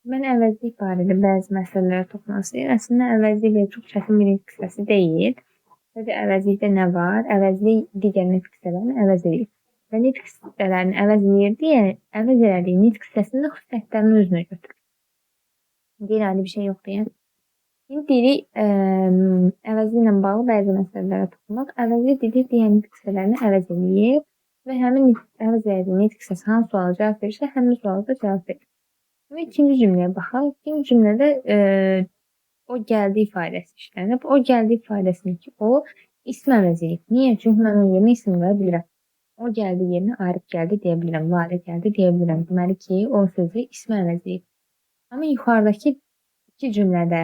Mən əvəzlik barədə bəzi məsələlərə toxunmaq istəyirəm. Əslində əvəzlik belə çox çətin bir nitq hissəsi deyil. Sadəcə əvəzlikdə nə var? Əvəzlik digər nitq hissələrini əvəz edir. Və nitq hissələrini əvəz edir deyə əvəz elədiyi nitq hissəsində xüsusiyyətlərini özünə götürür. Qeyri-adi bir şey yoxdur yəni. İndi deyirik, əvəzliklə bağlı bəzi məsələlərə toxunmaq. Əvəzlik dedik digər nitq hissələrini əvəz edir və həmin əvəz elədiyi nitq hissəsi hansı suala cavab verirsə, həmin suala da cavab verir. Və ikinci cümləyə baxaq. İkinci cümlədə o gəldi ifadəsi işlənib. O gəldi ifadəsini ki, o ism əvəz edib. Niyə? Çünki mən onun yerinə isim verə bilirəm. O gəldi yerinə Arif gəldi deyə bilirəm. Lalə gəldi deyə bilirəm. Deməli ki, o sözü ism əvəz edib. Amma yuxarıdakı iki cümlədə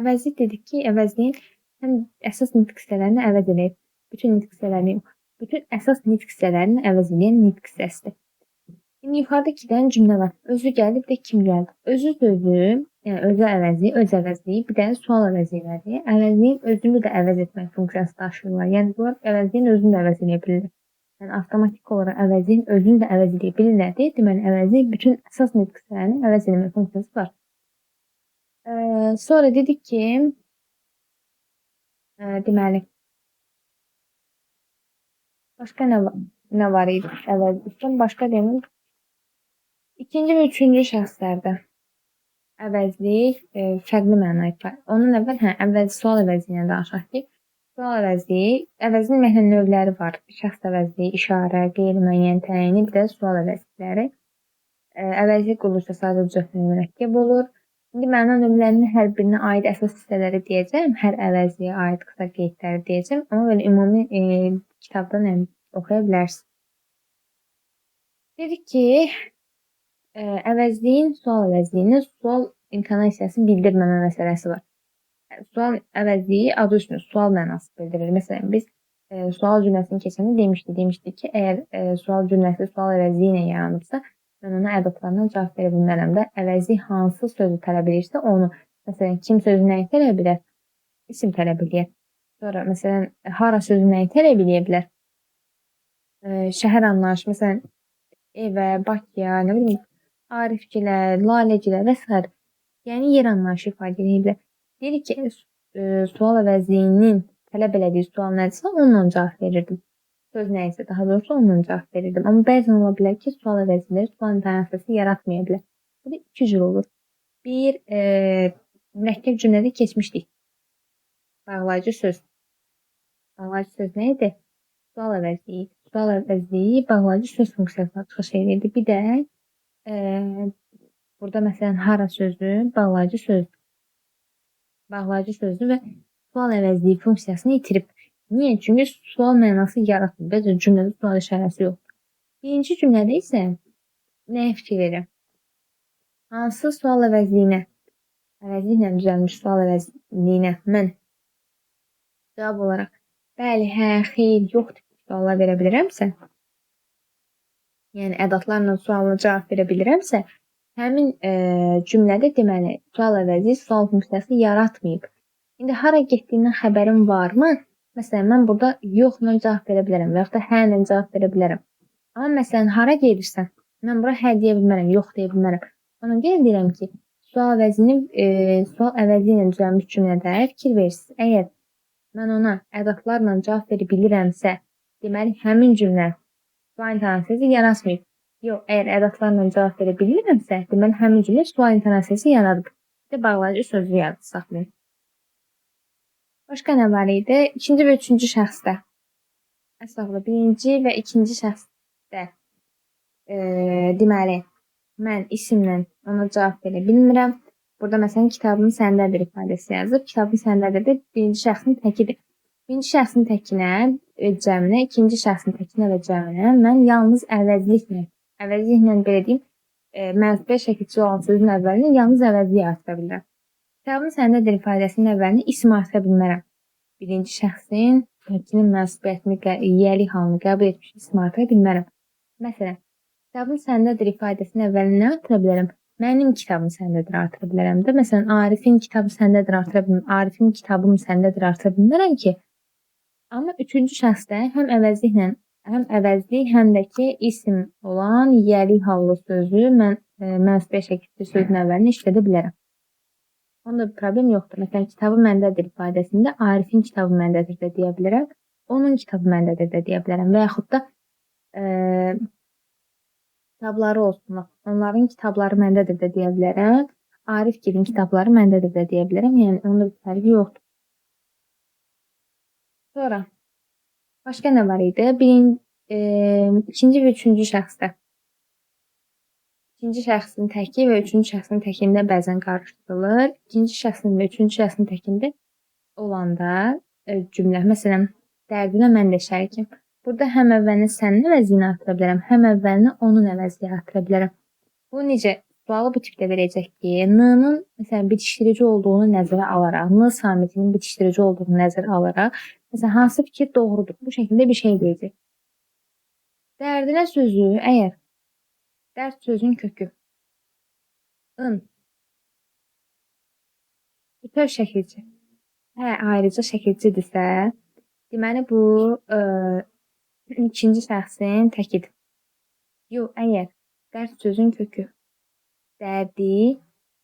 əvəzlik dedik ki, əvəzliyin həm əsas nitq hissələrini əvəz edib. Bütün nitq hissələrini yox. Bütün əsas nitq hissələrini əvəz edən nitq hissəsidir. İndi yuxarıda 2 dənə cümlə var. Özü gəldi, bir də kim gəldi? Özü sözü, yəni özü əvəzi, öz əvəzliyi, bir də sual əvəzlikləri. Əvəzliyin özünü də əvəz etmək funksiyası daşıyırlar. Yəni bunlar əvəzliyin özünü də əvəz edə bilirlər. Yəni avtomatik olaraq əvəzliyin özünü də əvəz edə bilirlər. Deməli əvəzlik bütün əsas nitq hissələrini əvəz etmə funksiyası var. Sonra dedik ki, deməli başqa nə var idi? Əvəzlikdən başqa demək. İkinci və üçüncü şəxslərdə əvəzlik fərqli məna ifadə. Ondan əvvəl sual əvəzliyindən danışaq ki, sual əvəzliyi, əvəzin ümumiyyətlə növləri var. Şəxs əvəzliyi, işarə, qeyri-müəyyən təyini, bir də sual əvəzlikləri. Əvəzlik olursa sadəcə cəfnə mürəkkəb olur. İndi məna növlərinin hər birinə aid əsas hissələri deyəcəm, hər əvəzliyə aid qısa qeydləri deyəcəm, amma belə ümumi kitabdan oxuya bilərsiniz. Dedik ki, əvəzliyin sual əvəzliyinin sual intonasiyasını bildirməmə məsələsi var. Sual əvəzliyi adı üstünə sual mənası bildirir. Məsələn, biz sual cümləsini keçəndə demişdik ki, əgər sual cümləsi sual əvəzliyi ilə yaranıbsa, mən ona ədatlarına cavab verə bilmərəm də. Əvəzlik hansı sözü tələb edirsə, onu, məsələn, kim sözü nəyi tələb edər? İsim tələb edir. Sonra, məsələn, hara sözü nəyi tələb edə bilər? Şəhər anlayışı, məsələn, evə, Bakıya, nə bilim, Arifgilər, Lalegilər və s. Yəni, yer anlayışı ifadə edir. Dedik ki, sual əvəzliyinin tələb elədiyi sual nədirsə, onunla cavab verirdim. Söz nə isə, daha doğrusu onunla cavab verirdim. Amma bəzən ola bilər ki, sual əvəzlikləri sual intonasiyası yaratmaya bilər. Bu da iki cür olur. Bir, mürəkkəb cümlədə keçmişdik. Bağlayıcı söz. Bağlayıcı söz nə idi? Sual əvəzliyi. Sual əvəzliyi bağlayıcı söz funksiyasına çıxış edirdi. Bir də burada məsələn hara sözü bağlayıcı sözdür. Bağlayıcı sözdür və sual əvəzliyi funksiyasını itirib. Niyə? Çünki sual mənası yaratmır. Bəzən cümlədə sual işarəsi yoxdur. Birinci cümlədə isə nəyə fikir verirəm? Hansı sual əvəzliklə düzəlmiş sual əvəzliyinə mən cavab olaraq bəli, hə, xeyr, yox suallar verə bilirəmsə, yəni ədatlarla sualına cavab verə bilirəmsə, həmin cümlədə deməli sual əvəzliyi sual funksiyası yaratmayıb. İndi hara getdiyindən xəbərim varmı? Məsələn, mən burada yoxla cavab verə bilərəm və yaxud da hə ilə cavab verə bilərəm. Amma məsələn, hara gedirsən? Mən bura hə deyə bilmərəm, yox deyə bilmərəm. Ona görə deyirəm ki, sual əvəzliyi ilə düzəlmiş cümlədə fikir verirsiniz. Əgər mən ona ədatlarla cavab verə bilirəmsə, deməli həmin cümlə sual intonasiyası yaratmayıb. Yox, əgər ədatlarla cavab verə bilmirəmsə, deməli həmin cümlə sual intonasiyası yaradıb. Bir də bağlayıcı sözü yadda saxlayın. Başqa nə var idi? İkinci və üçüncü şəxsdə. Əsaslı birinci və ikinci şəxsdə deməli mən isimlə ona cavab verə bilmirəm. Burada məsələn kitabın səndədir ifadəsi yazıb. Kitabın səndədir də birinci şəxsin təkidir. Birinci şəxsin təkinə cəminə, ikinci şəxsin təkinə və cəminə mən yalnız əvəzliklə belə deyim, mənsubiyyət şəkilçisi olan sözün əvvəlinə yalnız əvəzlik artıra bilirəm. Kitabın səndədir ifadəsinin əvvəlinə isim artıra bilmərəm. Birinci şəxsin təkinin mənsubiyyətini, yiyəlik halını qəbul etmiş isim artıra bilmərəm. Məsələn, kitabın səndədir ifadəsinin əvvəlinə nə artıra bilərəm? Mənim kitabım səndədir artıra bilərəm də. Məsələn, Arifin kitabı səndədir artıra bilmərəm. Arifin kitabım səndədir artıra bilmərəm ki. Amma üçüncü şəxsdə həm əvəzlik, həm də ki isim olan yiyəlik hallı sözü mən mənsubiyyət şəkildə sözün əvvəlini işlədə bilərəm. Onda bir problem yoxdur. Məsələn, kitabı məndədir ifadəsində Arifin kitabı məndədir də deyə bilərəm. Onun kitabı məndədir də deyə bilərəm. Və yaxud da kitabları olsun. Onların kitabları məndədir də deyə bilərəm. Arifgilin kitabları məndədir də deyə bilərəm. Yəni, onda bir fərqi yoxdur. Sonra, başqa nə var idi? İkinci və üçüncü şəxsdə. İkinci şəxsin təki və üçüncü şəxsin təkində bəzən qarışdırılır. İkinci şəxsin və üçüncü şəxsin təkində olanda cümlə, məsələn, dərdinə mən də şərikim. Burada həm əvvəlini sənin əvəzliyini artıra bilərəm, həm əvvəlini onun əvəzliyi artıra bilərəm. Bu necə? Sualı bu tipdə verəcək ki, n-nın məsələn bitişdirici olduğunu nəzərə alaraq, n samitinin bitişdirici olduğunu nəzərə alaraq, məsələn, hansı fikir doğrudur? Bu şəkildə bir şey deyəcək. Dərdinə sözü, əgər dərd sözün kökü ın bütöv şəkilci ayrıca şəkilcidirsə, deməli bu ikinci şəxsin təkidir. Yox, əgər dərd sözün kökü dərdi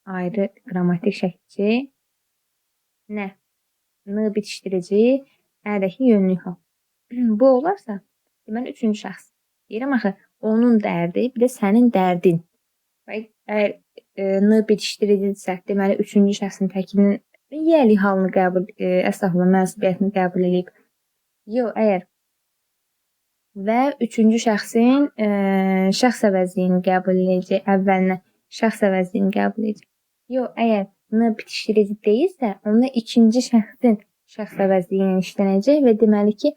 ayrı qrammatik şəkilci nə? N bitişdirici ədəki yönlük hal. Bu olarsa, deməli üçüncü şəxs. Deyirəm axı, onun dərdi, bir də sənin dərdin. Əgər n bitişdiricidirsə, deməli üçüncü şəxsin təkinin yəli halını qəbul, əslində mənsubiyyətini qəbul edib. Yox, əgər və üçüncü şəxsin şəxs əvəzliyini qəbul edəcək, əvvəlinə şəxs əvəzliyini qəbul edəcək. Yox, əgər n bitişdirici deyilsə, onda ikinci şəxsin şəxs əvəzliyini işlənəcək və deməli ki,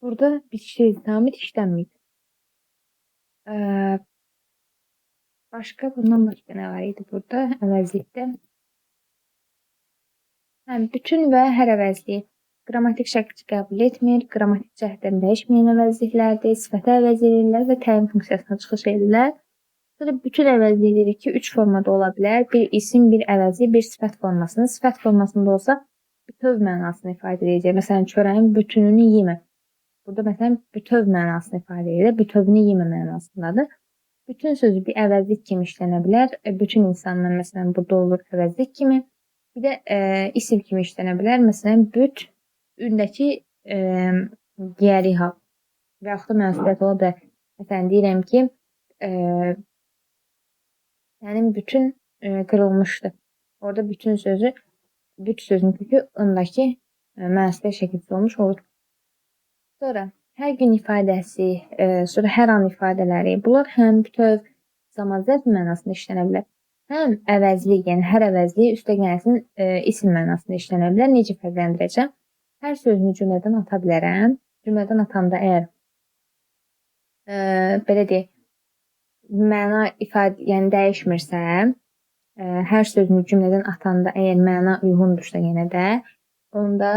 burada bitişdirici tamit işlənməyib. Bundan başqa nə var idi burada əvəzlikdə? Bütün və hər əvəzliyi qrammatik şəkilci qəbul etmir, qrammatik cəhətdən dəyişməyən əvəzliklərdir, sifətə əvəz edirlər və təyin funksiyasına çıxış edirlər. Sonra bütün əvəzlikləri ki, 3 formada ola bilər. Bir isim, bir əvəzi, bir sifət formasını. Sifət formasında olsa bütöv mənasını ifadə edəcək. Məsələn, çörəyin bütününü yemə. Burada məsələn bütöv mənasını ifadə edir. Bütövünü yemə mənasındadır. Bütün sözü bir əvəzlik kimi işlənə bilər. Bütün insanlar məsələn burada olur əvəzlik kimi. Bir də isim kimi işlənə bilər. Məsələn, büt ündəki digəri hal. Və yaxud da mənsubiyyət ola bilər. Məsələn, deyirəm ki, sənin bütün qırılmışdı. Orada bütün sözü, büt sözün kökü ındakı mənsubiyyət şəkildə olmuş olur. Sonra hər gün ifadəsi, sonra hər an ifadələri, bunlar həm bütöv zaman zərf mənasında işlənə bilər. Həm əvəzli, yəni hər əvəzli üstə gəlsin isim mənasında işlənə bilər. Necə fərqləndirəcəm? Hər sözünü cümlədən ata bilərəm. Cümlədən atanda əgər belə deyək, məna ifadə, yəni dəyişmirsə, hər sözünü cümlədən atanda əgər məna uyğundursa yenə də, onda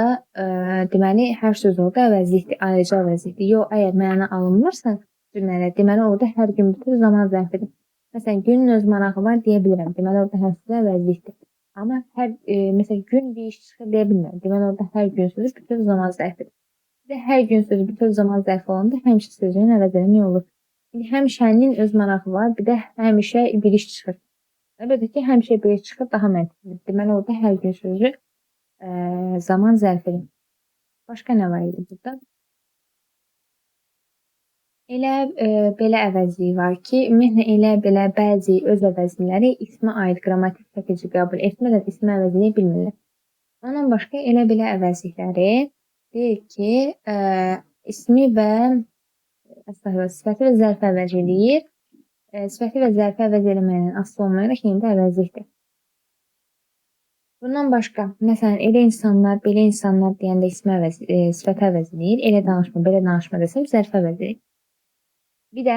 deməli hər söz orada əvəzlikdir, ayrıca əvəzlikdir. Yox, əgər məna alınmırsa cümlədə, deməli orada hər gün bütün zaman zərfidir. Məsələn, günün öz marağı var deyə bilirəm. Deməli orada hər söz əvəzlikdir. Amma məsələn gün bir iş çıxır deyə bilmirəm. Deməli orada hər gün sözü bütün zaman zərfidir. Bir də hər gün sözü bütün zaman zərfi olanda həmişə sözünün əvəzləmək olur. Həmişənin öz marağı var, bir də həmişə bir iş çıxır. Əlbəttə ki, həmişə bir iş çıxır daha məntiqlidir. Deməli orada hər gün sözü zaman zərfidir. Başqa nə var idi burada? Elə belə əvəzliyi var ki, ümumiyyətlə elə belə bəzi öz əvəzliləri ismə aid qrammatik şəkilci qəbul etmədən ismi əvəzləyə bilmirlər. Ondan başqa elə belə əvəzlikləri deyir ki, ismi və sifəti və zərfi əvəz eləyir. Sifəti və zərfi əvəz eləməklə asılı olmayaraq yenə də əvəzlikdir. Bundan başqa, məsələn, elə insanlar, belə insanlar deyəndə sifəti əvəz eləyir. Elə danışma, belə danışma desəm, zərfi əvəz eləyir. Bir də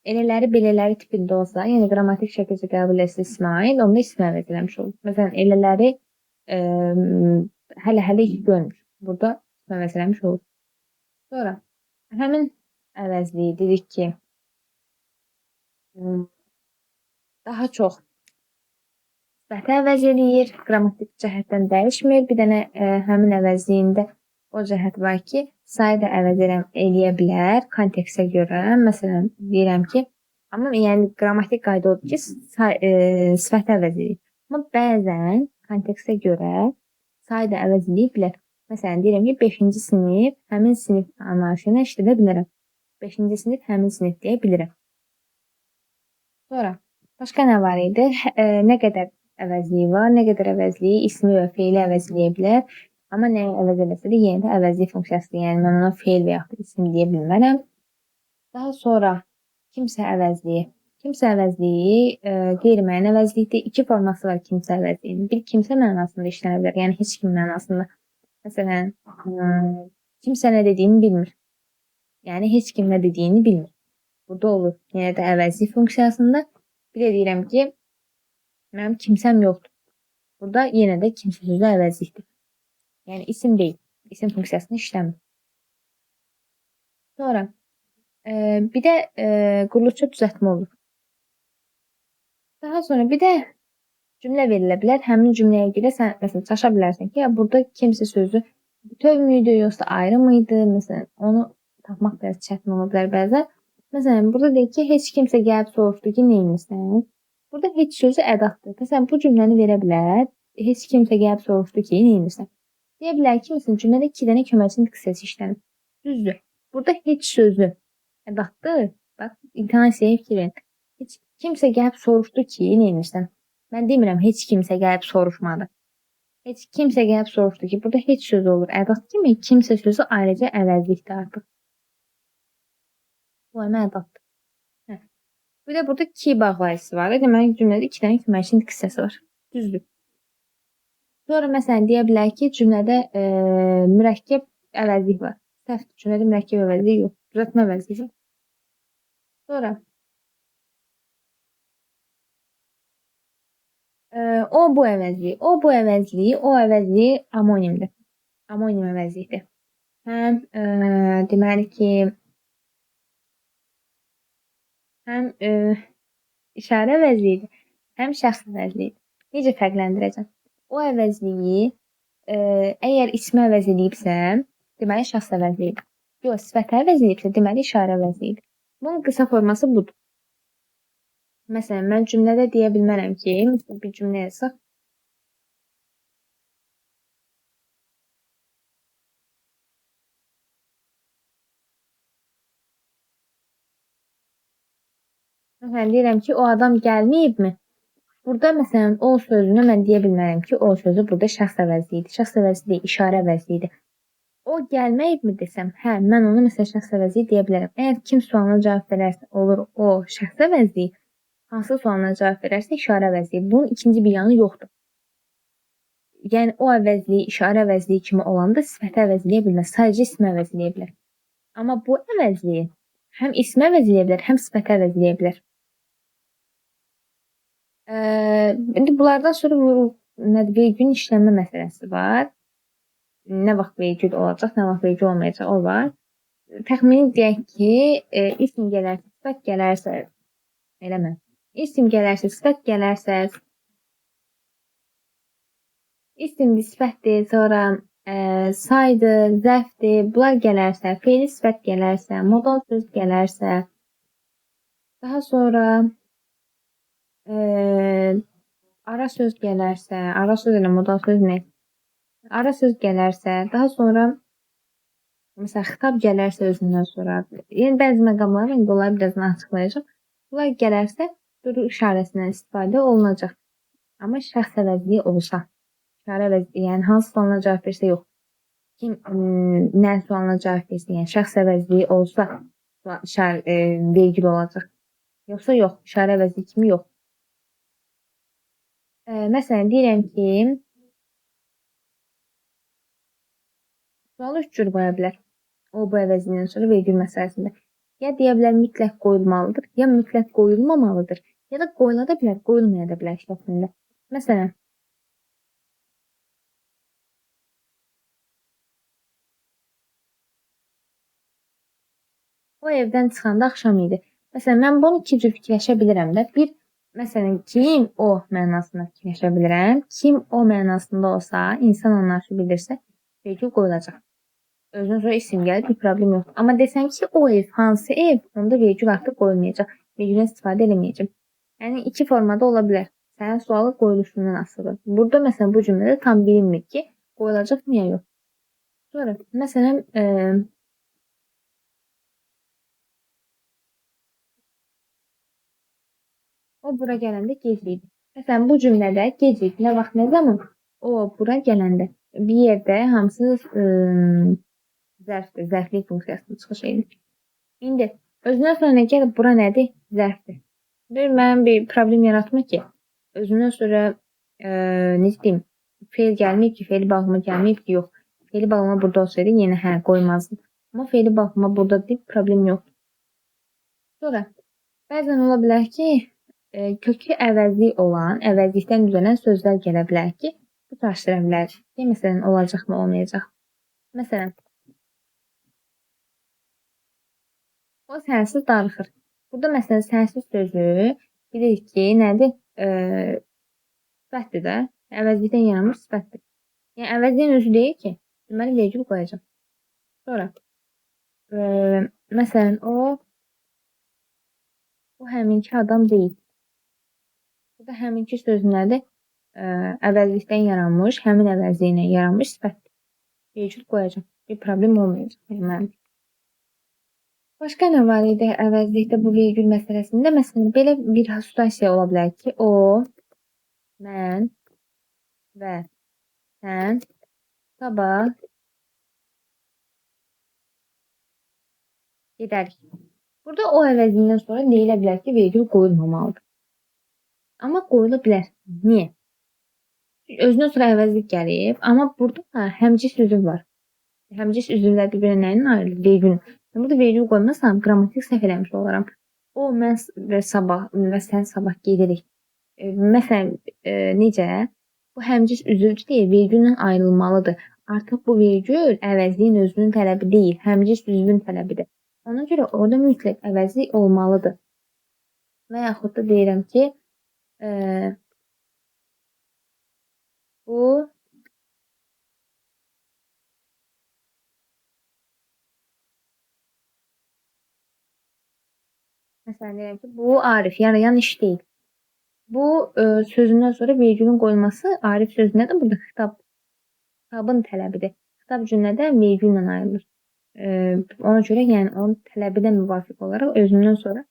elələri, belələri tipində olsa, yəni qrammatik şəkildə qəbul etsə İsmail, onda ismi əvəz eləmiş olur. Məsələn, elələri hələ iki görmüş. Burada ismi əvəz eləmiş olur. Sonra, həmin əvəzliyi dedik ki, daha çox sifəti əvəz eləyir, qrammatik cəhətdən dəyişmir. Bir dənə həmin əvəzliyində o cəhət var ki, sayı da əvəz eləyə bilər kontekstə görə. Məsələn, deyirəm ki, Amma yəni qrammatik qayda odur ki, sifəti əvəz edir. Amma bəzən kontekstə görə sayı da əvəz edə bilər. Məsələn, deyirəm ki, 5-ci sinif həmin sinif anlayışını işlədə bilərəm. 5-ci sinif həmin sinif deyə bilirəm. Sonra başqa nə var idi? Nə qədər əvəzliyi var, nə qədər əvəzliyi ismi və feili əvəzləyə bilər. Amma nəyi əvəz eləsə də yenə də əvəzlik funksiyasıdır. Yəni mən ona feil və yaxud isim deyə bilmərəm. Daha sonra kimsə əvəzliyi. Kimsə əvəzliyi qeyri-müəyyən əvəzlikdir. İki forması var kimsə əvəzliyinin. Bir kimsə mənasında işlənə bilər. Yəni heç kim mənasında. Məsələn, kimsə nə dediyini bilmir. Yəni heç kim nə dediyini bilmir. Burada olur. Yenə də əvəzlik funksiyasında. Bir də deyirəm ki, mənim kimsəm yoxdur. Burada yenə də kimsə sözü əvəzlikdir. Yəni isim deyil. İsim funksiyasını işləmir. Sonra bir də quruluqça düzəltmə olur. Daha sonra bir də cümlə verilə bilər. Həmin cümləyə görə sən məsələn çaşa bilərsən ki, ya burada kimsə sözü bütöv müydü, yoxsa ayrı mıydı? Məsələn, onu tapmaq biraz çətin ola bilər bəzən. Məsələn, burada deyir ki, heç kimsə gəlib soruşdu ki, neymirsən? Burada heç sözü ədatdır. Məsələn, bu cümləni verə bilər. Heç kimsə gəlib soruşdu ki, neymirsən? Deyə bilər ki, məsələn, cümlədə 2 dənə köməkçi qissəsi işlənib. Düzdür. Burada heç sözü ədatdır. Bax, intonasiyaya fikir verin. Heç kimsə gəlib soruşdu ki, neymirsən? Mən demirəm, heç kimsə gəlib soruşmadı. Heç kimsə gəlib soruşdu ki, burada heç sözü olur. Ədat kimi kimsə sözü ayrıca əvəzlikdir artıq. Bu əmə ədatdır. Bir də burada ki bağlayıcısı var. Deməli, cümlədə 2 dənə köməkçi qissəsi var. Düzdür. Sonra məsələn deyə bilər ki, cümlədə mürəkkəb əvəzlik var. Səhv, cümlədə mürəkkəb əvəzlik yox. Düzəltmə əvəzlik var. Sonra o bu əvəzliyi. O bu əvəzliyi, o əvəzliyi amonimdir. Amonim əvəzlikdir. Həm deməli ki, həm işarə əvəzliyidir, həm şəxs əvəzliyidir. Necə fərqləndirəcəm? O əvəzliyi əgər ismi əvəz edibsə, deməli şəxs əvəzliyidir. Yox, sifəti əvəz edibsə, deməli işarə əvəzliyidir. Bunun qısa forması budur. Məsələn, mən cümlədə deyə bilmərəm ki, bir cümlə yazsaq. Məsələn, deyirəm ki, o adam gəlməyibmi? Burada məsələn, o sözünü mən deyə bilmərəm ki, o sözü burada şəxs əvəzliyidir. Şəxs əvəzliyi işarə əvəzliyidir. O gəlməyibmi desəm, hə, mən onu məsələn şəxs əvəzliyi deyə bilərəm. Əgər kim sualına cavab verərsə, olur o şəxs əvəzliyi. Hansı sualına cavab verərsə, işarə əvəzliyi. Bunun ikinci bir yanı yoxdur. Yəni o əvəzliyi işarə əvəzliyi kimi olanda sifəti əvəzləyə bilməz. Sadəcə ismi əvəzləyə bilər. Amma bu əvəzliyi həm ismi əvəzləyə bilər, həm sifəti əvəzləyə bilər. İndi bunlardan sonra vergülün işlənmə məsələsi var. Nə vaxt vergül olacaq, nə vaxt vergül olmayacaq, o var. Təxmini deyək ki, isim gələrsə, sifət gələrsə, eləmə. İsim gələrsə, sifət gələrsə, isimdir, sifətdir, sonra saydır, zərfdir, bunlar gələrsə, feili sifət gələrsə, modal söz gələrsə, daha sonra ara söz gələrsə, ara söz ilə modal söz nə? Ara söz gələrsə, daha sonra məsələn xitab gələrsə özündən sonra, yəni bəzi məqamlar indi onları birazdan açıqlayacağam. Bunlar gələrsə duru işarəsindən istifadə olunacaq. Amma şəxs əvəzliyi olsa, işarə əvəzliyi, yəni hansı sualına cavab versə yox. Kim nə sualına cavab versə, yəni şəxs əvəzliyi olsa vergül olacaq. Yoxsa yox, işarə əvəzliyi kimi yox. Məsələn, deyirəm ki, sualı 3 cür qoya bilər. O bu əvəzindən sonra vergül məsələsində. Ya deyə bilər mütləq qoyulmalıdır, ya mütləq qoyulmamalıdır, ya da qoyula da bilər, qoyulmaya da bilər şəklində. Məsələn, o evdən çıxanda axşam idi. Məsələn, mən bunu 2 cür fikirləşə bilirəm də. Bir, məsələn, kim o mənasında fikirləşə bilirəm. Kim o mənasında olsa, insan anlayışı bildirsə, vergül qoyulacaq. Özünün sonra isim gəlir, bir problem yoxdur. Amma desəm ki, o ev hansı ev, onda vergül artıq qoyulmayacaq. vergüldən istifadə eləməyəcəm. Yəni iki formada ola bilər. Sənin sualı qoyuluşundan asılıdır. Burada məsələn bu cümlədə tam bilinmir ki, qoyulacaq mı ya yox. Sonra məsələn o bura gələndə gec idi. Məsələn bu cümlədə gec idi. Nə vaxt, nə zaman? O bura gələndə. Bir yerdə hamısı zərfdir. Zərflik funksiyasının çıxış edir. İndi özündən sonra nə gəlib? Bura nədir? Zərfdir. Mənim bir problem yaratmır ki, özündən sonra necə deyim, feil gəlməyib ki, feili bağlama gəlməyib ki, yox. Feili bağlama burada olsaydı yenə hə qoymazdım. Amma feili bağlama burada deyib problem yoxdur. Sonra bəzən ola bilər ki, kökü əvəzli olan, əvəzlikdən düzələn sözlər gələ bilər ki, bu çaşdıra bilər ki, məsələn, olacaqmı, olmayacaq. Məsələn, o sənsiz darıxır. Burada məsələn, sənsiz sözü bilirik ki, nədir? Sifətdir də. Əvəzlikdən yaranmış sifətdir. Yəni, əvəzliyin özü deyil ki, deməli, vergül qoyacaq. Sonra, məsələn, o həminki adam deyil. Burada həminki söz nədir? Əvəzlikdən yaranmış, həmin əvəzliklə yaranmış sifətdir. Vergül qoyacaq. Bir problem olmayacaq. Yəni, başqa nə var idi əvəzlikdə bu vergül məsələsində? Məsələn, belə bir situasiya ola bilər ki, o, mən və sən sabah gedərik. Burada o əvəzliyindən sonra deyilə bilər ki, vergül qoyulmamalıdır. Amma qoyula bilər. Niyə? Özündən sonra əvəzlik gəlib, amma burada həmcis üzv var. Həmcis üzvlər bir-birinə nəyin ayrılır? Vergülün. Burada vergül qoymasam, qrammatik səhv eləmiş olaram. O, mən və sabah və sən sabah gedirik. Məsələn, necə? Bu həmcis üzv deyil, vergüllə ayrılmalıdır. Artıq bu vergül əvəzliyin özünün tələbi deyil, həmcis üzvün tələbidir. Ona görə orada mütləq əvəzlik olmalıdır. Və yaxud da deyirəm ki, bu məsələn deyirəm ki, bu Arif yarayan iş deyil. Bu sözündən sonra vergülün qoyulması Arif sözünə də burada xitabın tələbidir. Xitab cümlədə vergüllə ayrılır. Ona görə yəni onun tələbinə müvafiq olaraq özündən sonra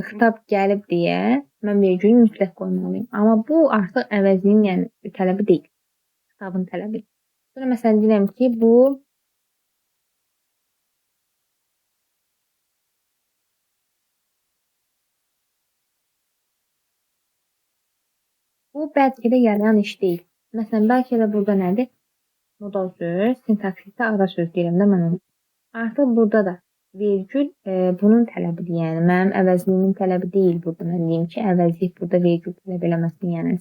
xitab gəlib deyə mən vergülü mütləq qoymalıyım. Amma bu artıq əvəzliyin yəni tələbi deyil. Xitabın tələbidir. Sonra məsələn deyirəm ki, bu bəlkə də yarayan iş deyil. Məsələn, bəlkə də burada nədir? Modal söz, sintaksisdə ara söz deyirəm də mən onu. Artıq burada da vergül bunun tələbidir. Yəni, mənim əvəzliyimin tələbi deyil burada. Mən deyim ki, əvəzlik burada vergül tələb eləməsin. Yəni,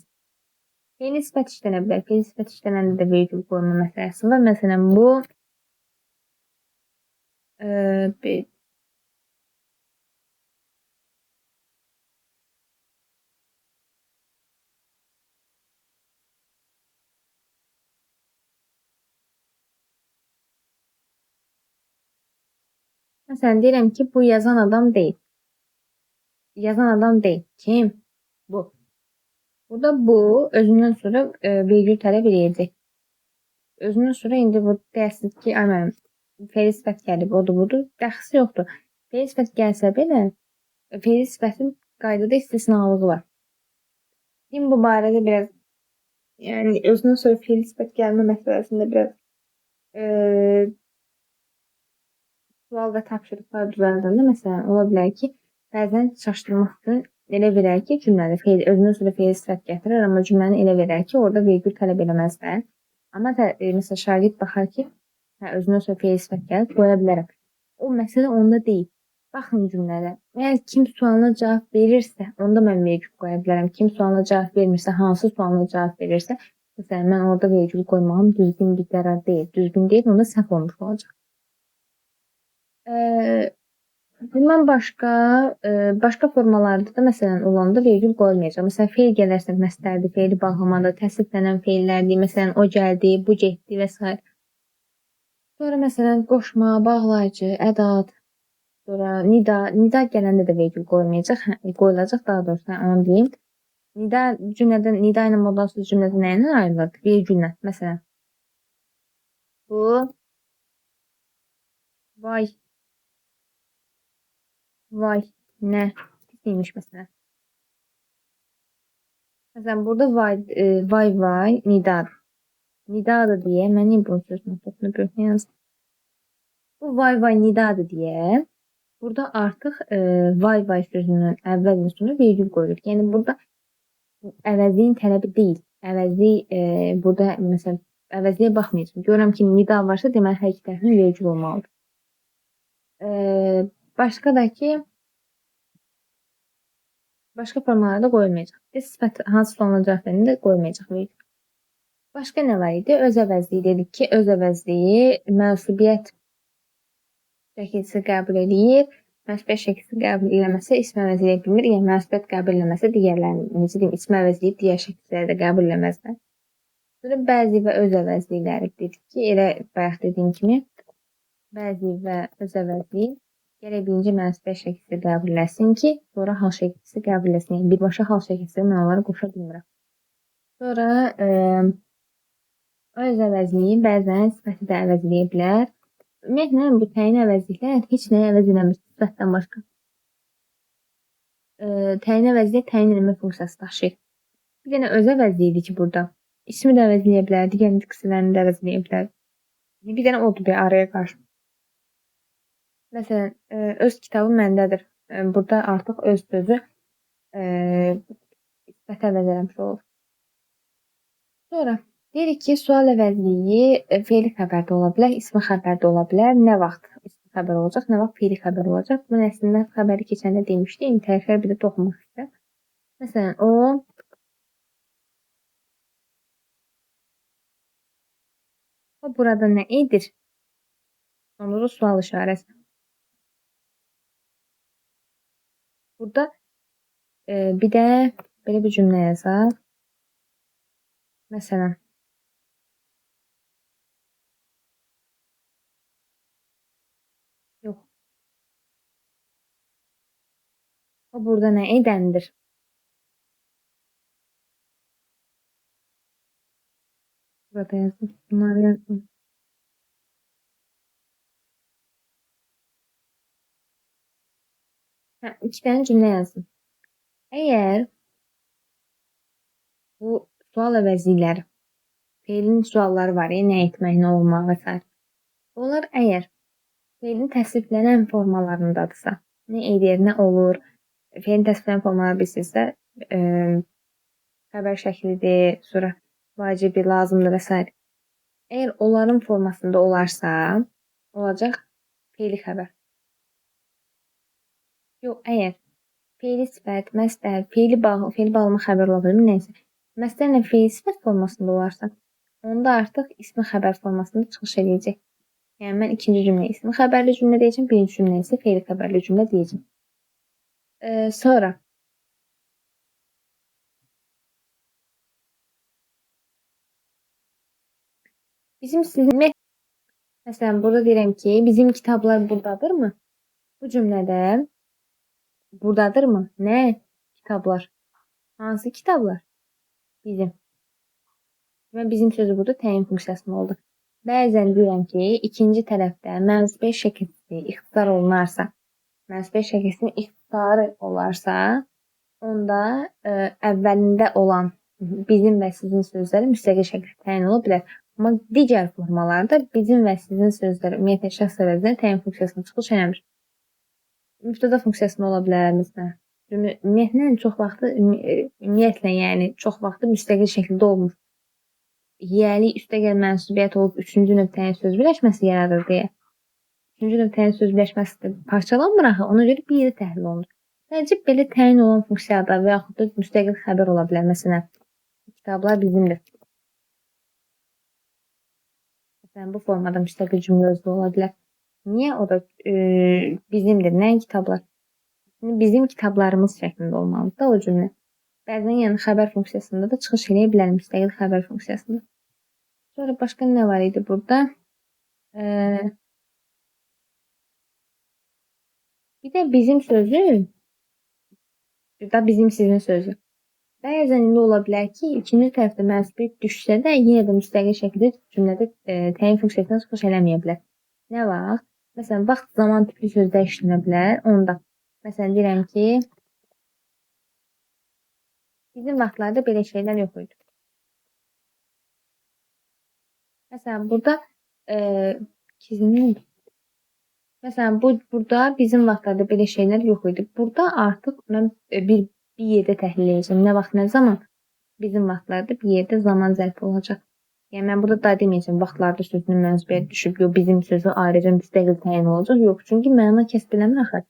fe'li sifət işlənə bilər. Fe'li sifət işlənəndə də vergül qoyma məsələsi var. Məsələn, bu məsələn, deyirəm ki, bu yazan adam deyil. Yazan adam deyil. Kim? Bu. Burada bu özündən sonra vergül tələb edəcək. Özündən sonra indi bu deyəsiniz ki, mənim fe'li sifət gəlib, odur budur. Dəxlisi yoxdur. Fe'li sifət gəlsə belə, fe'li sifətin qaydada istisnalığı var. Şimdi bu barədə biraz yəni özündən sonra fe'li sifət gəlmə məsələsində biraz sual və tapşırıqlar düzəldəndə məsələn ola bilər ki, bəzən çaşdırmaq üçün elə verər ki, cümlədə özündən sonra fe'li sifət gətirir, amma cümləni elə verər ki, orada vergül tələb eləməzlər. Amma məsələn şagird baxar ki, özündən sonra fe'li sifət gəlib, qoya bilərəm. O məsələ onda deyil. Baxın cümlədə. Əgər kim sualına cavab verirsə, onda mən vergül qoya bilərəm. Kim sualına cavab vermirsə, hansı sualına cavab verirsə, məsələn mən orada vergül qoymağım düzgün bir qərar deyil. Düzgün deyil, onda səhv olmuş olacaq. Bundan başqa formalarda da məsələn olanda vergül qoyulmayacaq. Məsələn, fe'l gələrsə məsdərdir, fe'li bağlamadır, təsdiqlənən fe'llərdir. Məsələn, o gəldi, bu getdi və s. Sonra məsələn qoşma, bağlayıcı, ədat, Sonra nida gələndə də vergül qoymayacaq, qoyulacaq daha doğrusu, onu deyim. Nida cümlədən, nida ilə modal söz cümlədə nə ilə ayrılır? Vergüllə. Məsələn, bu vay, vay, nə deyilmiş məsələn. Məsələn, burada vay, nidadır. Nidadır deyə, mən niyə bunun sözünü topunu böyütmə yazdım? Bu vay, nidadır deyə, burada artıq vay sözünün əvvəl və sonu vergül qoyulur. Yəni, burada əvəzliyin tələbi deyil. Əvəzlik burada məsələn əvəzliyə baxmayacağım. Görürəm ki, nida varsa deməli hər iki tərəfindən vergül olmalıdır. Başqa da ki, başqa formalarda qoyulmayacaq. Sifət hansı sualına cavab verəndə qoyulmayacaq vergül. Başqa nə var idi? Öz əvəzliyi dedik ki, öz əvəzliyi mənsubiyyət şəkilsi qəbul edir. Mənsubiyyət şəkilsi qəbul eləməsə ism əvəzləyə bilmir. Yəni, mənsubiyyət qəbul eləməsə digərlərini, necə deyim, ism əvəzləyib digər şəkilləri də qəbul eləməzlər. Sonra bəzi və öz əvəzlikləri dedik ki, elə bayaq dediyim kimi, bəzi və öz əvəzliyi gərək birinci mənsubiyyət şəkilsi qəbul eləsin ki, sonra hal şəkilsi qəbul eləsin. Yəni, birbaşa hal şəkilsi mən onları qoşa bilmirəm. Sonra öz əvəzliyi bəzən sifəti də əvəzləyə bilər. Ümumiyyətlə, bu təyin əvəzliklər heç nəyə əvəz eləmir sifətdən başqa. Təyin əvəzliyə təyin eləmə funksiyası daşıyır. Bir dənə öz əvəzliyidir ki, burada. İsmi də əvəzləyə bilər, digər qismlərini də əvəzləyə bilər. Bir dənə odur bir araya qarşı. Məsələn, öz kitabı məndədir. Burada artıq öz sözü sifət əvəz eləmiş olur. Sonra deyirik ki, sual əvəzliyi fe'li xəbərdə ola bilər, ismi xəbərdə ola bilər. Nə vaxt ismi xəbər olacaq, nə vaxt fe'li xəbər olacaq? Bunu əslində xəbəri keçəndə demişdik. İntərfər bir də toxunmaq istəyir. Məsələn, o burada nə edir? Sonra sual işarəsi. Burada bir də belə bir cümlə yazaq. Məsələn, yox. O burada nə edəndir? Burada yazdım. Bunları yazdım. İki dənə cümlə yazdım. Əgər bu sual əvəzlikləri, fe'lin sualları var, nə etmək, nə olmaq və s. Onlar əgər fe'lin təsriflənən formalarındadırsa, nə edir, nə olur, fe'lin təsriflənən formaları bilirsinizsə, xəbər şəklidir, sonra vacibi, lazımdır və s. Əgər onların formasında olarsa, olacaq fe'li xəbər. Yox, əgər fe'li sifət, məsdər, fe'li bağlama xəbər ola bilmir, nəysə. Məsdərlə fe'li sifət formasında olarsa, onda artıq ismi xəbər formasında çıxış edəcək. Yəni, mən ikinci cümlə ismi xəbərli cümlə deyəcəm, birinci cümlə isə fe'li xəbərli cümlə deyəcəm. Sonra bizim sizin məsələn, burada deyirəm ki, bizim kitablar buradadırmı? Bu cümlədə buradadırmı? Nə? Kitablar. Hansı kitablar? Bizim. Və bizim sözü burada təyin funksiyasında oldu. Bəzən deyirəm ki, ikinci tərəfdə mənsubiyyət şəkilsi ixtisar olunarsa, mənsubiyyət şəkilsinin ixtisarı olarsa, onda əvvəlində olan bizim və sizin sözləri müstəqil şəkildə təyin ola bilər. Amma digər formalarda bizim və sizin sözləri ümumiyyətlə şəxs əvəzinə təyin funksiyasına çıxış eləmir. Mübtəda funksiyasında ola bilər məsələn. Ümumiyyətlə, yəni çox vaxtı müstəqil şəkildə olmur. Yiyəlik üstəgəl mənsubiyyət olub üçüncü növ təyin söz birləşməsi yaradır deyə. Üçüncü növ təyin söz birləşməsi də parçalanmır axı, ona görə bir yerə təhlil olunur. Sadəcə belə təyin olan funksiyada və yaxud da müstəqil xəbər ola bilər. Məsələn, kitablar bizimdir. Məsələn, bu formada müstəqil cümlə özü ola bilər. Niyə? O da bizimdir. Nə kitablar? Bizim kitablarımız şəklində olmalıdır da o cümlə. Bəzən yəni xəbər funksiyasında da çıxış eləyə bilər, müstəqil xəbər funksiyasında. Sonra başqa nə var idi burada? Bir də bizim sözü, bir də bizim sizin sözü. Bəzən indi ola bilər ki, ikinci tərəfdə mənsubiyyət düşsə də yenə də müstəqil şəkildə cümlədə təyin funksiyasından çıxış eləməyə bilər. Nə vaxt? Məsələn, vaxt zaman tipli sözdə işlənə bilər. Onda məsələn deyirəm ki, bizim vaxtlarda belə şeylər yox idi. Məsələn, burada məsələn, burada bizim vaxtlarda belə şeylər yox idi. Burada artıq mən bir yerdə təhlil edəcəm. Nə vaxt, nə zaman? Bizim vaxtlarda bir yerdə zaman zərfi olacaq. Yəni mən burada da deməyəcəm vaxtlarda sözünün mənsubiyyəti düşüb, yox bizim sözü ayrıca müstəqil təyin olacaq. Yox, çünki məna kəsb eləmir axı.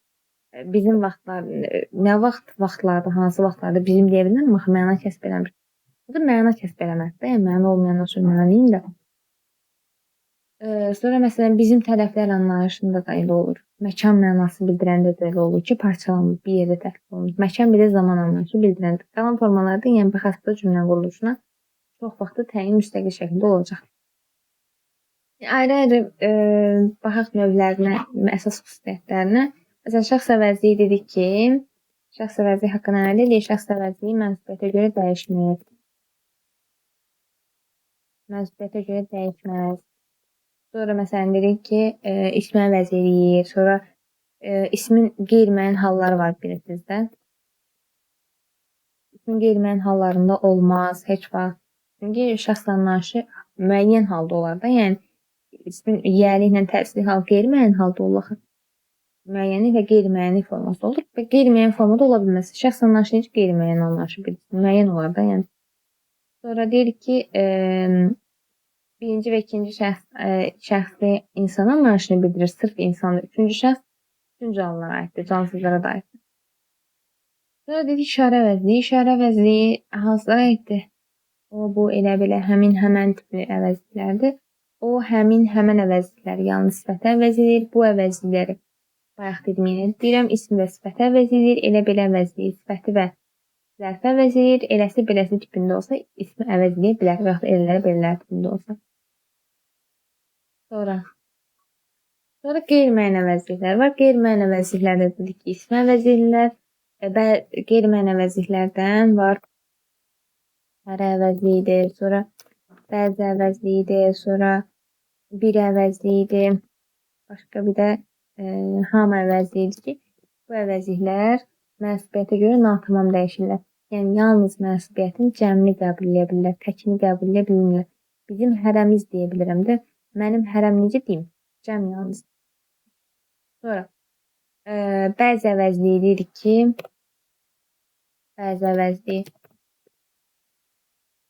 Bizim vaxtlar nə vaxtlarda, hansı vaxtlarda bizim deyə bilərəm, axı məna kəsb eləmir. Burada məna kəsb eləməkdir. Yəni məna olmayan o söz mənalıyım da. Sonra məsələn bizim tərəflər anlayışında da elə olur. Məkan mənası bildirəndə də elə olur ki, parçalanmış bir yerdə təhlil olunur. Məkan bir də zaman anlayışı bildirəndə. Qalan formalarda yəni bəxəstə cümlə quruluşuna çox vaxtı təyin müstəqil şəkildə olacaq. Ayrı-ayrı baxaq növlərinə, əsas xüsusiyyətlərinə. Məsələn, şəxs əvəzliyi dedik ki, şəxs əvəzliyi haqqında nə dedik? Şəxs əvəzliyi mənsubiyyətə görə dəyişmir. Mənsubiyyətə görə dəyişməz. Sonra məsələn dedik ki, ismi əvəz eləyir. Sonra ismin qeyri-müəyyən halları var bilirsiniz də. İsmin qeyri-müəyyən hallarında olmaz heç vaxt. Çünki şəxs anlayışı müəyyən halda olar da. Yəni ismin yiyəliklə tərsli hal qeyri-müəyyən halda olur. Müəyyənlik və qeyri-müəyyənlik forması olur. Və qeyri-müəyyən formada ola bilməz. Şəxs anlayışı necə qeyri-müəyyən anlayışı bilirsin? Müəyyən olar da yəni. Sonra deyirik ki, birinci və ikinci şəxsli insan anlayışını bildirir. Sırf insandır. Üçüncü şəxs bütün canlılara aiddir, cansızlara da aiddir. Sonra dedik işarə əvəzliyi. İşarə əvəzliyi hansılara aiddir? O, bu, elə belə, həmin, həmən tipli əvəzliklərdir. O, həmin, həmən əvəzlikləri yalnız sifətə əvəz edir. Bu əvəzlikləri bayaq dedim yenə deyirəm, ism və sifətə əvəz edir. Elə belə əvəzliyi sifəti və zərfə əvəz edir. Eləsi beləsi tipində olsa ismi əvəz edə bilər və yaxud elələri belələr tipində olsa. Sonra qeyri-müəyyən əvəzliklər var. Qeyri-müəyyən əvəzliklərdə dedik ki, ismi əvəz edirlər. Qeyri-müəyyən əvəzliklərdən var hərə əvəzliyidir, sonra bəzi əvəzliyidir, sonra bir əvəzliyidir, başqa bir də hamı əvəzliyidir ki, bu əvəzliklər mənsubiyyətə görə natamam dəyişirlər. Yəni, yalnız mənsubiyyətin cəmini qəbul edə bilirlər, təkini qəbul edə bilmirlər. Bizim hərəmiz deyə bilirəm də, mənim hərəm necə deyim? Cəm yalnız. Sonra, bəzi əvəzliyi deyirik ki, bəzi əvəzliyi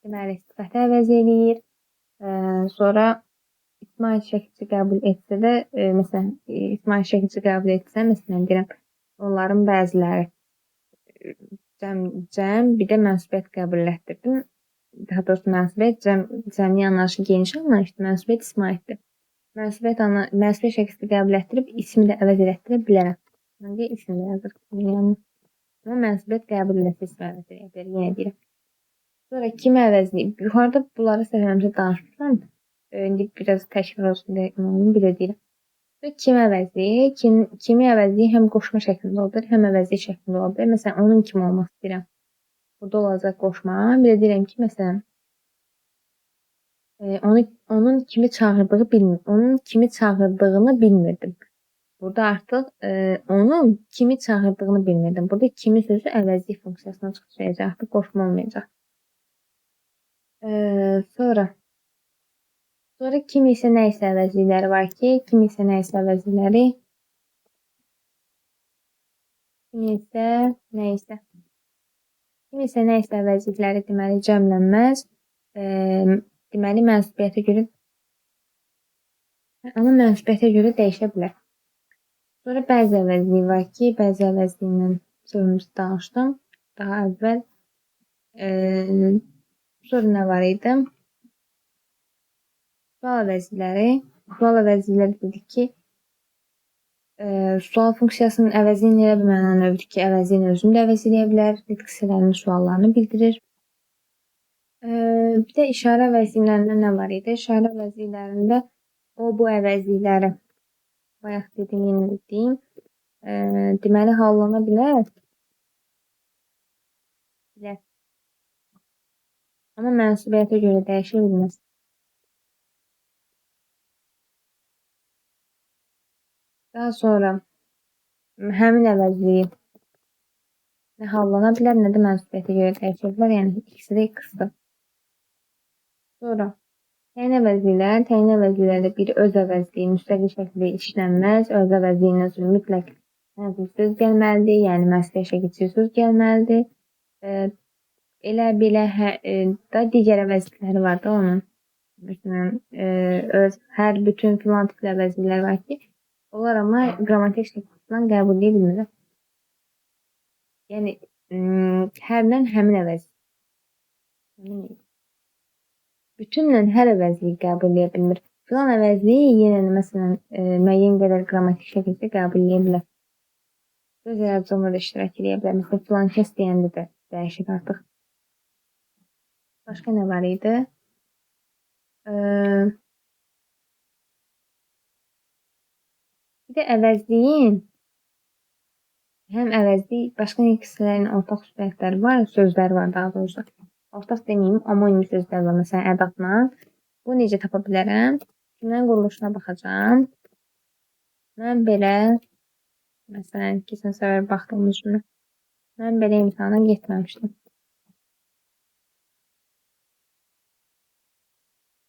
deməli, sifətə əvəz eləyir. Sonra, İsmail şəkilci qəbul etsə də, məsələn, İsmail şəkilci qəbul etsə, məsələn, deyirəm, onların bəziləri cəm, bir də mənsubiyyət qəbul etdirdim. Daha doğrusu mənsubiyyət cəmli anlayışı geniş anlayışdır, mənsubiyyət İsmaildir. Mənsubiyyət şəkildə qəbul etdirib, ismi də əvəz etdirə bilərəm. Hangi ismi də yazır? Yəni, amma mənsubiyyət qəbul etdirsə ismi əvəz edə bilər, yenə deyirəm. Sonra kimi əvəzləyib? Yuxarıda bunları səhvlərimcə danışmışam. İndi biraz təkrar olsun deyə bir də deyirəm. Kimi əvəzliyi? Kimi əvəzliyi həm qoşma şəklində olabilir, həm əvəzlik şəklində olabilir. Məsələn, onun kimi olmaq istəyirəm. Burada olacaq qoşma. Bir də deyirəm ki, məsələn, onun kimi çağırdığını bilmirdim. Burada artıq onun kimi çağırdığını bilmirdim. Burada kimi sözü əvəzlik funksiyasına çıxacaq. Artıq qoşma olmayacaq. Sonra kimi isə nə isə əvəzlikləri var ki, kimi isə nə isə əvəzlikləri, kimi isə nə isə əvəzlikləri deməli cəmlənməz. Deməli mənsubiyyətə görə amma mənsubiyyətə görə dəyişə bilər. Sonra bəzi əvəzliyi var ki, bəzi əvəzliyindən sözümüzü danışdım daha əvvəl. Sonra nə var idi? Sual əvəzlikləri. Sual əvəzlikləri dedik ki, sual funksiyasının əvəzliyin elə bir məna növüdür ki, əvəzliyin özünü də əvəz edə bilər, nitq suallarını bildirir. Bir də işarə əvəzliklərində nə var idi? İşarə əvəzliklərində o, bu əvəzlikləri bayaq dedim, yenə də deyim. Deməli hallana bilər. Bilər. Amma mənsubiyyətə görə dəyişə bilməz. Daha sonra həmin əvəzliyi nə hallana bilər, nə də mənsubiyyətə görə dəyişə bilər. Yəni ikisi də x-dır. Sonra təyin əvəzliklərdə biri öz əvəzliyi müstəqil şəkildə işlənməz. Öz əvəzliyindən sonra mütləq mənfi söz gəlməlidir. Yəni məsələyə keçir söz gəlməlidir. Elə belə da digər əvəzlikləri var da onun. Məsələn, öz, hər, bütün filan tipli əvəzliklər var ki, onlar amma qrammatik şəkildən qəbul edə bilmirlər. Yəni, hərdən həmin əvəz. Bütünlə hər əvəzliyi qəbul edə bilmir. Filan əvəzliyi yenə məsələn, müəyyən qədər qrammatik şəkildə qəbul edə bilər. Söz yaradıcılığında da iştirak edə bilər. Məsələn, filan kəs deyəndə də dəyişir artıq. Başqa nə var idi? Bir də əvəzliyin həm əvəzlik, başqa hissələrin ortaq sürətləri var, sözlər var daha doğrusu. Ortaq deməyim, amonim sözlər var, məsələn, ədatla. Bu necə tapa bilərəm? Cümlənin quruluşuna baxacağam. Mən belə, məsələn, keçən səfər baxdığımız cümlə, mən belə imtahana getməmişdim.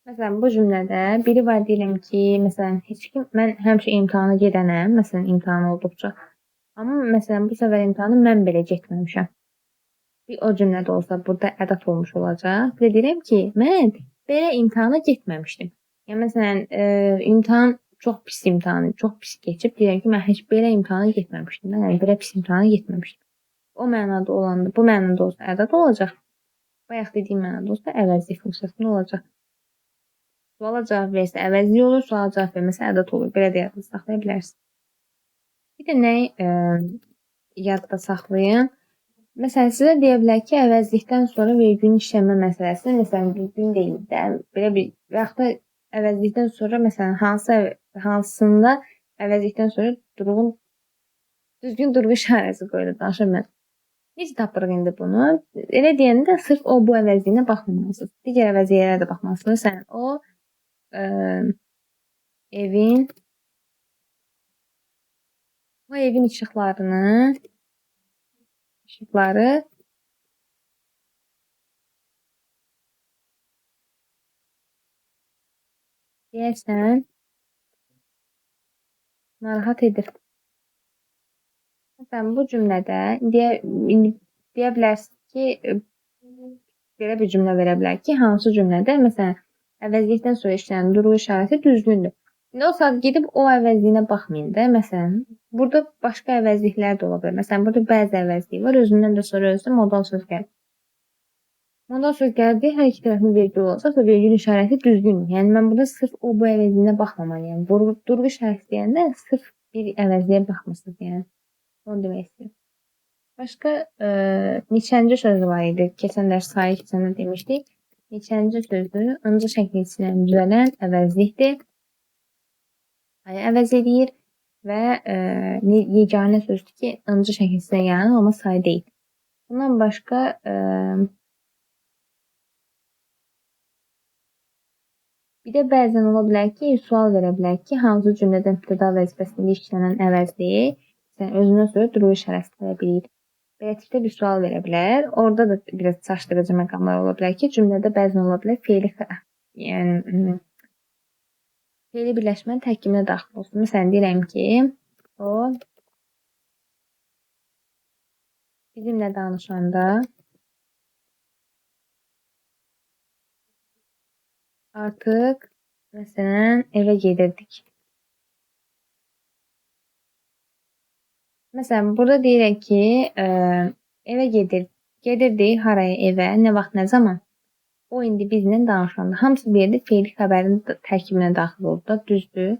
Məsələn, bu cümlədə biri var deyirəm ki, məsələn, heç kim, mən həmişə imtahana gedənəm, məsələn, imtahan olduqca. Amma məsələn, bu səfər imtahanı mən belə getməmişəm. Bir o cümlədə olsa, burada ədat olmuş olacaq. Bir də deyirəm ki, mən belə imtahana getməmişdim. Yəni, məsələn, imtahan çox pis imtahanı, çox pis keçib. Deyirəm ki, mən heç belə imtahana getməmişdim. Yəni, belə pis imtahana getməmişdim. O mənada olanda, bu mənada olsa ədat olacaq. Bayaq dediyim mənada olsa əvəzlik funksiyasında olacaq. Suala cavab versə əvəzli olur, suala cavab verməsə ədat olur. Belə də yadda saxlaya bilərsiniz. Bir də nəyi yadda saxlayın? Məsələn, sizə deyə bilər ki, əvəzlikdən sonra vergülün işlənmə məsələsini, məsələn, düzgün deyil də, belə bir, və yaxud da əvəzlikdən sonra, məsələn, hansında əvəzlikdən sonra düzgün durğu işarəsi qoyulur, danışım mən. Necə tapırıq indi bunu? Elə deyəndə sırf o bu əvəzliyinə baxmamalısınız. Digər əvəzliklərə də baxmalısınız. Məsələn, o evin işıqları deyəsən narahat edir. Məsələn, bu cümlədə deyə bilərsiniz ki, belə bir cümlə verə bilər ki, hansı cümlədə, məsələn, əvəzlikdən sonra işlənən durğu işarəsi düzgündür. İndi o saat gedib o əvəzliyinə baxmayın da. Məsələn, burada başqa əvəzliklər də ola bilər. Məsələn, burada bəzi əvəzlik var. Özündən də sonra özü modal söz gəlir. Modal söz gəldi, hər iki tərəfli vergül olacaqsa, vergül işarəsi düzgündür. Yəni, mən burada sırf o bu əvəzliyinə baxmamalıyam. Durğu işarəsi deyəndə sırf bir əvəzliyə baxmırsınız. Yəni, onu demək istəyirəm. Başqa neçənci sözü var idi? Keçən dərs sayı keçəndə demişdik. Neçənci sözü ıncı şəkilçilə düzələn əvəzlikdir. Sayı əvəz edir və yeganə sözdür ki, ıncı şəkilçilə gələn, amma sayı deyil. Bundan başqa bir də bəzən ola bilər ki, sual verə bilər ki, hansı cümlədən ibtida vəzifəsində işlənən əvəzliyi özündən sonra durğu işarəsi tələb edir. Belə tipdə bir sual verə bilər. Orada da biraz çaşdırıcı məqamlar ola bilər ki, cümlədə bəzən ola bilər fe'li birləşmənin tərkibinə daxil olsun. Məsələn, deyirəm ki, o bizimlə danışanda artıq, məsələn, evə gedirdik. Məsələn, burada deyirək ki, evə gedirdik, haraya, evə, nə vaxt, nə zaman? O indi bizlə danışanda. Hamısı bir yerdə fe'li xəbərin tərkibinə daxil oldu da, düzdür.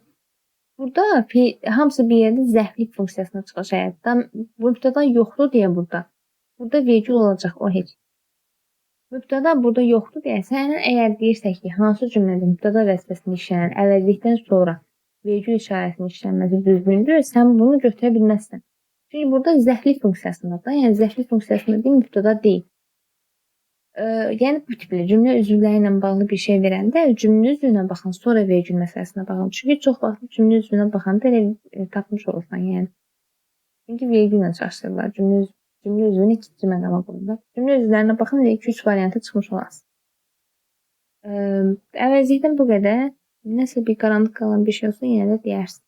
Burada hamısı bir yerdə zərflik funksiyasına çıxış həyatda. Mübtəda yoxdur deyə burada. Burada vergül olacaq, o heç. Mübtəda burada yoxdur deyə, sən əgər deyirsək ki, hansı cümlədə mübtəda vəzifəsində işlənən əvəzlikdən sonra vergül işarəsinin işlənməsi düzgündür, sən bunu götürə bilməzsən. Çünki burada zərflik funksiyasında da, yəni zərflik funksiyasında deyil, mübtəda deyil. Yəni bu tipli cümlə üzvləri ilə bağlı bir şey verəndə cümlə üzvünə baxın, sonra vergül məsələsinə baxın. Çünki çox vaxt cümlə üzvünə baxanda elə tapmış olursan, yəni. Çünki vergüllə çaşdırırlar. Cümlə üzvünü ikinci məqama qoyurlar. Cümlə üzvlərinə baxın, 2-3 variantı çıxmış olasın. Əvəzlikdən bu qədər. Nəsə bir qaranlıq qalan bir şey olsa yenə də deyərsin.